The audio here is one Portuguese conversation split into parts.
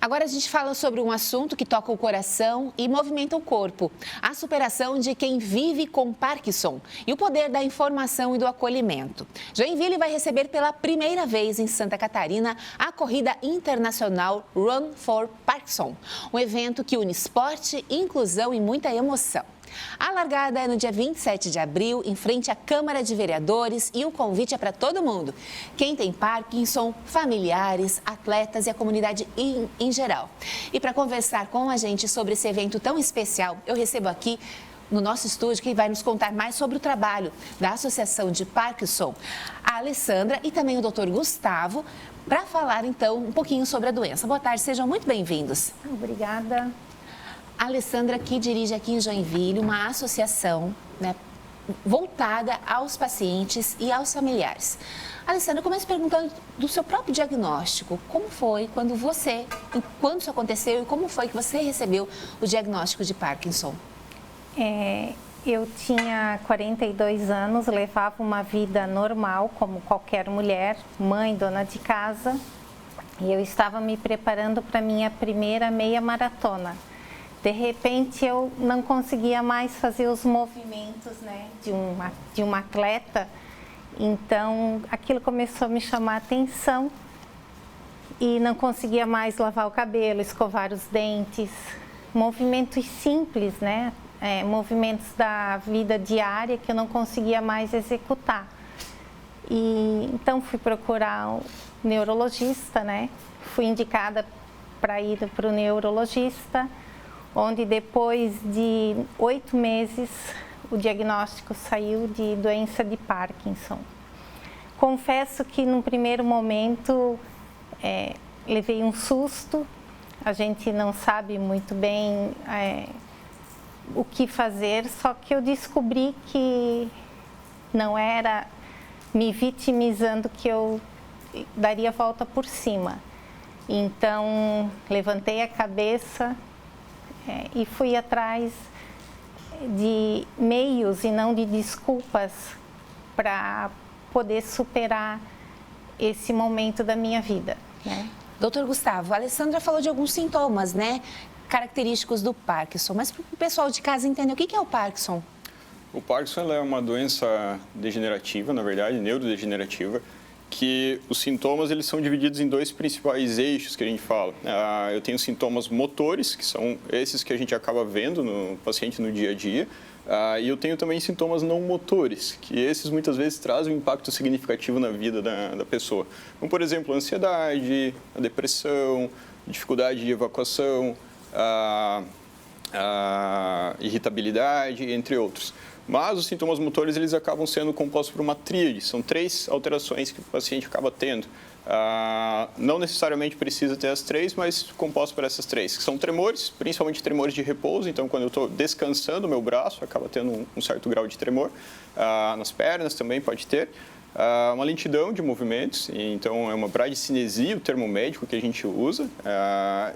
Agora a gente fala sobre um assunto que toca o coração e movimenta o corpo. A superação de quem vive com Parkinson e o poder da informação e do acolhimento. Joinville vai receber pela primeira vez em Santa Catarina a corrida internacional Run for Parkinson. Um evento que une esporte, inclusão e muita emoção. A largada é no dia 27 de abril, em frente à Câmara de Vereadores, e o convite é para todo mundo. Quem tem Parkinson, familiares, atletas e a comunidade em geral. E para conversar com a gente sobre esse evento tão especial, eu recebo aqui no nosso estúdio quem vai nos contar mais sobre o trabalho da Associação de Parkinson, a Alessandra e também o Dr. Gustavo, para falar então um pouquinho sobre a doença. Boa tarde, sejam muito bem-vindos. Obrigada. A Alessandra, que dirige aqui em Joinville uma associação, né, voltada aos pacientes e aos familiares. Alessandra, eu começo perguntando do seu próprio diagnóstico. Como foi quando isso aconteceu e como foi que você recebeu o diagnóstico de Parkinson? Eu tinha 42 anos, levava uma vida normal, como qualquer mulher, mãe, dona de casa. E eu estava me preparando para a minha primeira meia maratona. De repente, eu não conseguia mais fazer os movimentos, né, de uma atleta. Então, aquilo começou a me chamar a atenção e não conseguia mais lavar o cabelo, escovar os dentes. Movimentos simples, né, movimentos da vida diária que eu não conseguia mais executar. E então, fui procurar um neurologista, né, fui indicada para ir para o neurologista, onde depois de 8 meses o diagnóstico saiu de doença de Parkinson. Confesso que no primeiro momento levei um susto, a gente não sabe muito bem o que fazer, só que eu descobri que não era me vitimizando que eu daria a volta por cima. Então, levantei a cabeça e fui atrás de meios e não de desculpas para poder superar esse momento da minha vida, né? Doutor Gustavo, a Alessandra falou de alguns sintomas, né, característicos do Parkinson, mas para o pessoal de casa entender o que é o Parkinson. O Parkinson é uma doença degenerativa, na verdade, neurodegenerativa, que os sintomas eles são divididos em dois principais eixos que a gente fala. Eu tenho sintomas motores, que são esses que a gente acaba vendo no paciente no dia a dia, e eu tenho também sintomas não motores, que esses muitas vezes trazem um impacto significativo na vida da pessoa. Como, por exemplo, a ansiedade, a depressão, dificuldade de evacuação, a irritabilidade, entre outros. Mas os sintomas motores eles acabam sendo compostos por uma tríade, são 3 alterações que o paciente acaba tendo. Não necessariamente precisa ter as 3, mas compostos por essas 3, que são tremores, principalmente tremores de repouso, então quando eu estou descansando o meu braço, acaba tendo um certo grau de tremor. Nas pernas também pode ter. Uma lentidão de movimentos, então é uma bradicinesia, o termo médico que a gente usa,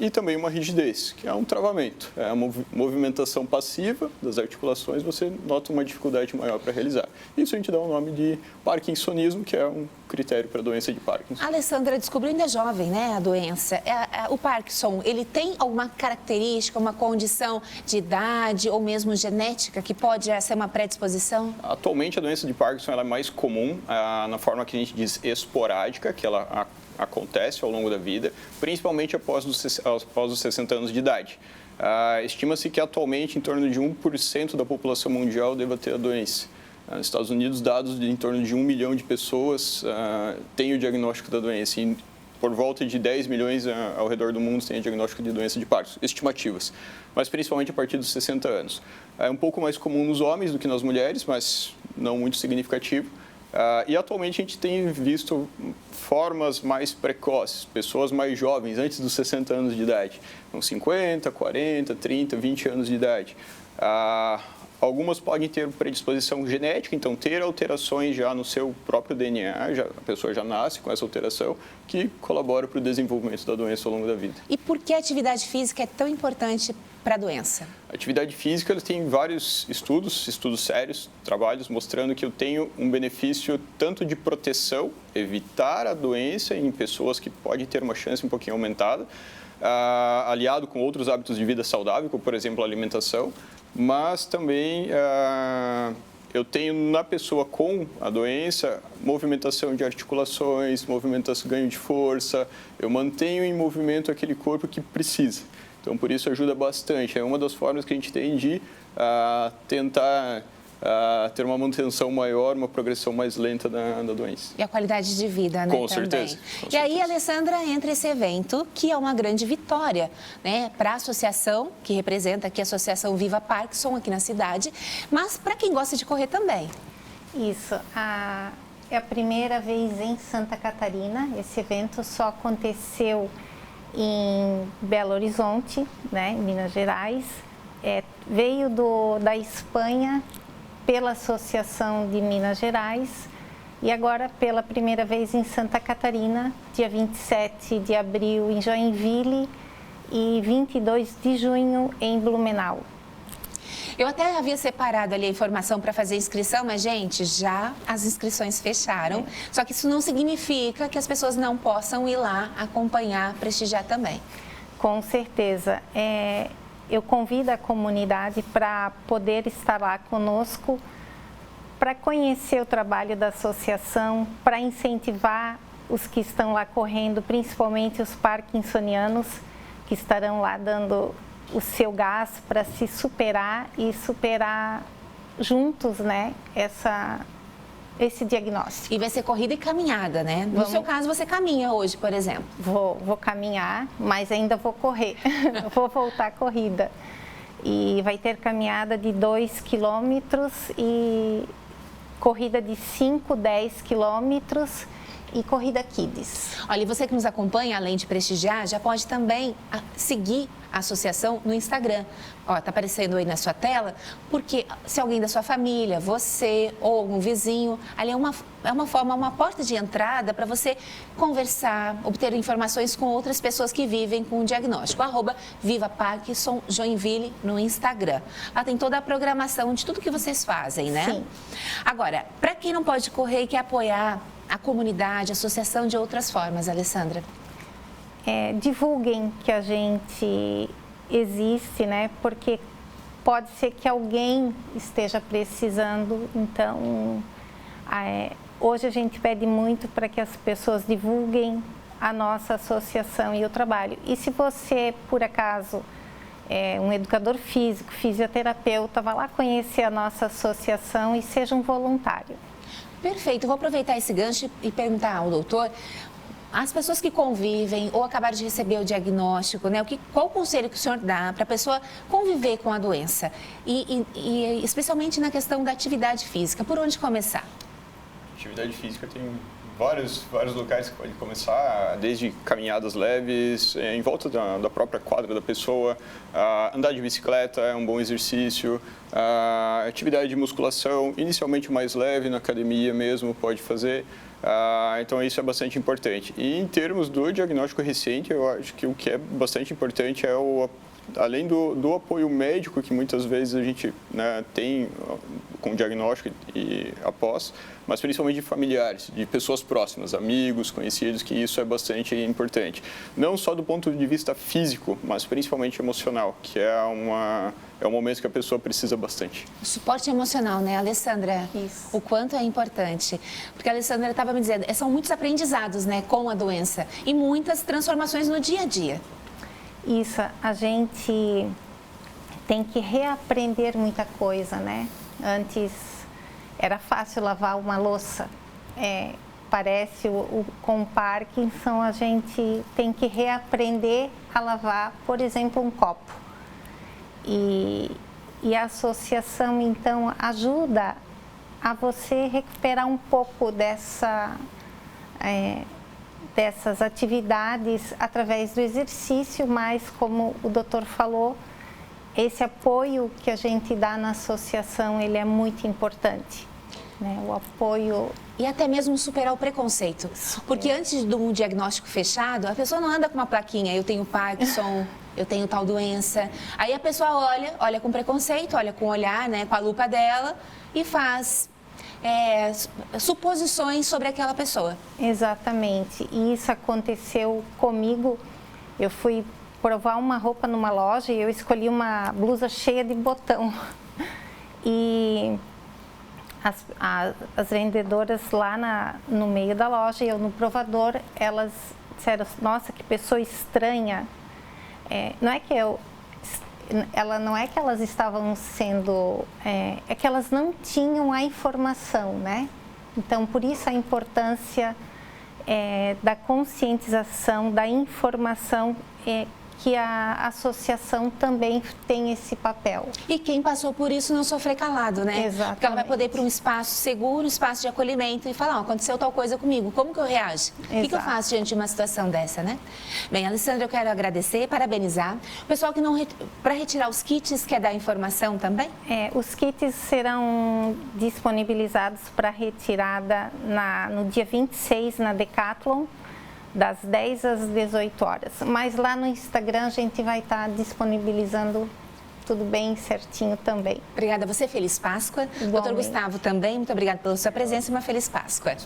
e também uma rigidez, que é um travamento. É a movimentação passiva das articulações, você nota uma dificuldade maior para realizar. Isso a gente dá o nome de parkinsonismo, que é um critério para a doença de Parkinson. A Alessandra descobriu ainda jovem, né, a doença. O Parkinson, ele tem alguma característica, uma condição de idade ou mesmo genética que pode ser uma predisposição? Atualmente a doença de Parkinson ela é mais comum na forma que a gente diz esporádica, que ela acontece ao longo da vida, principalmente após os 60 anos de idade. Estima-se que atualmente em torno de 1% da população mundial deva ter a doença. Nos Estados Unidos, dados de em torno de 1 milhão de pessoas têm o diagnóstico da doença. E por volta de 10 milhões ao redor do mundo têm o diagnóstico de doença de Parkinson, estimativas, mas principalmente a partir dos 60 anos. É um pouco mais comum nos homens do que nas mulheres, mas não muito significativo. E atualmente a gente tem visto formas mais precoces, pessoas mais jovens, antes dos 60 anos de idade, com 50, 40, 30, 20 anos de idade. Algumas podem ter predisposição genética, então ter alterações já no seu próprio DNA, a pessoa já nasce com essa alteração, que colabora para o desenvolvimento da doença ao longo da vida. E por que a atividade física é tão importante para a doença? A atividade física tem vários estudos sérios, trabalhos mostrando que eu tenho um benefício tanto de proteção, evitar a doença em pessoas que podem ter uma chance um pouquinho aumentada, aliado com outros hábitos de vida saudável, como por exemplo a alimentação, mas também eu tenho na pessoa com a doença movimentação de articulações, ganho de força, eu mantenho em movimento aquele corpo que precisa. Então, por isso ajuda bastante. É uma das formas que a gente tem de tentar ter uma manutenção maior, uma progressão mais lenta da doença. E a qualidade de vida, né? Com certeza. E aí, Alessandra, entra esse evento, que é uma grande vitória, né? Para a associação, que representa aqui a Associação Viva Parkinson, aqui na cidade, mas para quem gosta de correr também. Isso. É a primeira vez em Santa Catarina. Esse evento só aconteceu em Belo Horizonte, né, em Minas Gerais. Veio da Espanha pela Associação de Minas Gerais e agora pela primeira vez em Santa Catarina, dia 27 de abril em Joinville e 22 de junho em Blumenau. Eu até havia separado ali a informação para fazer a inscrição, mas, gente, já as inscrições fecharam. Só que isso não significa que as pessoas não possam ir lá acompanhar, prestigiar também. Com certeza. Eu convido a comunidade para poder estar lá conosco, para conhecer o trabalho da associação, para incentivar os que estão lá correndo, principalmente os parkinsonianos, que estarão lá dando o seu gás para se superar e superar juntos, né, esse diagnóstico. E vai ser corrida e caminhada, né? No seu caso, você caminha hoje, por exemplo. Vou caminhar, mas ainda vou correr. Vou voltar à corrida. E vai ter caminhada de 2 quilômetros e corrida de 5, 10 quilômetros e corrida Kids. Olha, e você que nos acompanha, além de prestigiar, já pode também seguir a associação no Instagram. Ó, tá aparecendo aí na sua tela, porque se alguém da sua família, você ou algum vizinho, ali é uma porta de entrada para você conversar, obter informações com outras pessoas que vivem com o diagnóstico. @Viva Parkinson Joinville no Instagram. Lá tem toda a programação de tudo que vocês fazem, né? Sim. Agora, para quem não pode correr e quer apoiar a comunidade, a associação de outras formas, Alessandra? Divulguem que a gente existe, né? Porque pode ser que alguém esteja precisando. Então, hoje a gente pede muito para que as pessoas divulguem a nossa associação e o trabalho. E se você, por acaso, é um educador físico, fisioterapeuta, vá lá conhecer a nossa associação e seja um voluntário. Perfeito. Vou aproveitar esse gancho e perguntar ao doutor, as pessoas que convivem ou acabaram de receber o diagnóstico, né? Qual o conselho que o senhor dá para a pessoa conviver com a doença? E especialmente na questão da atividade física, por onde começar? Atividade física tem vários locais que pode começar, desde caminhadas leves, em volta da própria quadra da pessoa, andar de bicicleta é um bom exercício, atividade de musculação, inicialmente mais leve, na academia mesmo, pode fazer. Então, isso é bastante importante. E em termos do diagnóstico recente, eu acho que o que é bastante importante é além do apoio médico que muitas vezes a gente, né, tem com o diagnóstico e após, mas principalmente de familiares, de pessoas próximas, amigos, conhecidos, que isso é bastante importante. Não só do ponto de vista físico, mas principalmente emocional, que é um momento que a pessoa precisa bastante. O suporte emocional, né, Alessandra? Isso. O quanto é importante. Porque a Alessandra estava me dizendo, são muitos aprendizados, né, com a doença e muitas transformações no dia a dia. Isso, a gente tem que reaprender muita coisa, né? Antes era fácil lavar uma louça. Parece com o Parkinson a gente tem que reaprender a lavar, por exemplo, um copo. E a associação, então, ajuda a você recuperar um pouco dessas atividades através do exercício, mas, como o doutor falou, esse apoio que a gente dá na associação, ele é muito importante, né? O apoio... E até mesmo superar o preconceito. Porque antes de um diagnóstico fechado, a pessoa não anda com uma plaquinha, eu tenho Parkinson, eu tenho tal doença. Aí a pessoa olha com preconceito, olha com o olhar, né, com a lupa dela e faz suposições sobre aquela pessoa. Exatamente. E isso aconteceu comigo. Eu fui provar uma roupa numa loja e eu escolhi uma blusa cheia de botão. E as vendedoras lá no meio da loja, eu no provador, elas disseram, nossa, que pessoa estranha. Não é que elas estavam sendo, é que elas não tinham a informação, né? Então, por isso a importância da conscientização, da informação, que a associação também tem esse papel. E quem passou por isso não sofrer calado, né? Exatamente. Porque ela vai poder ir para um espaço seguro, um espaço de acolhimento e falar, aconteceu tal coisa comigo, como que eu reajo? O que eu faço diante de uma situação dessa, né? Bem, Alessandra, eu quero agradecer, parabenizar. O pessoal que não, para retirar os kits, quer dar informação também? Os kits serão disponibilizados para retirada no dia 26 na Decathlon, das 10 às 18 horas. Mas lá no Instagram a gente vai estar disponibilizando tudo bem certinho também. Obrigada a você, Feliz Páscoa. Igualmente. Doutor Gustavo também, muito obrigada pela sua presença e uma Feliz Páscoa.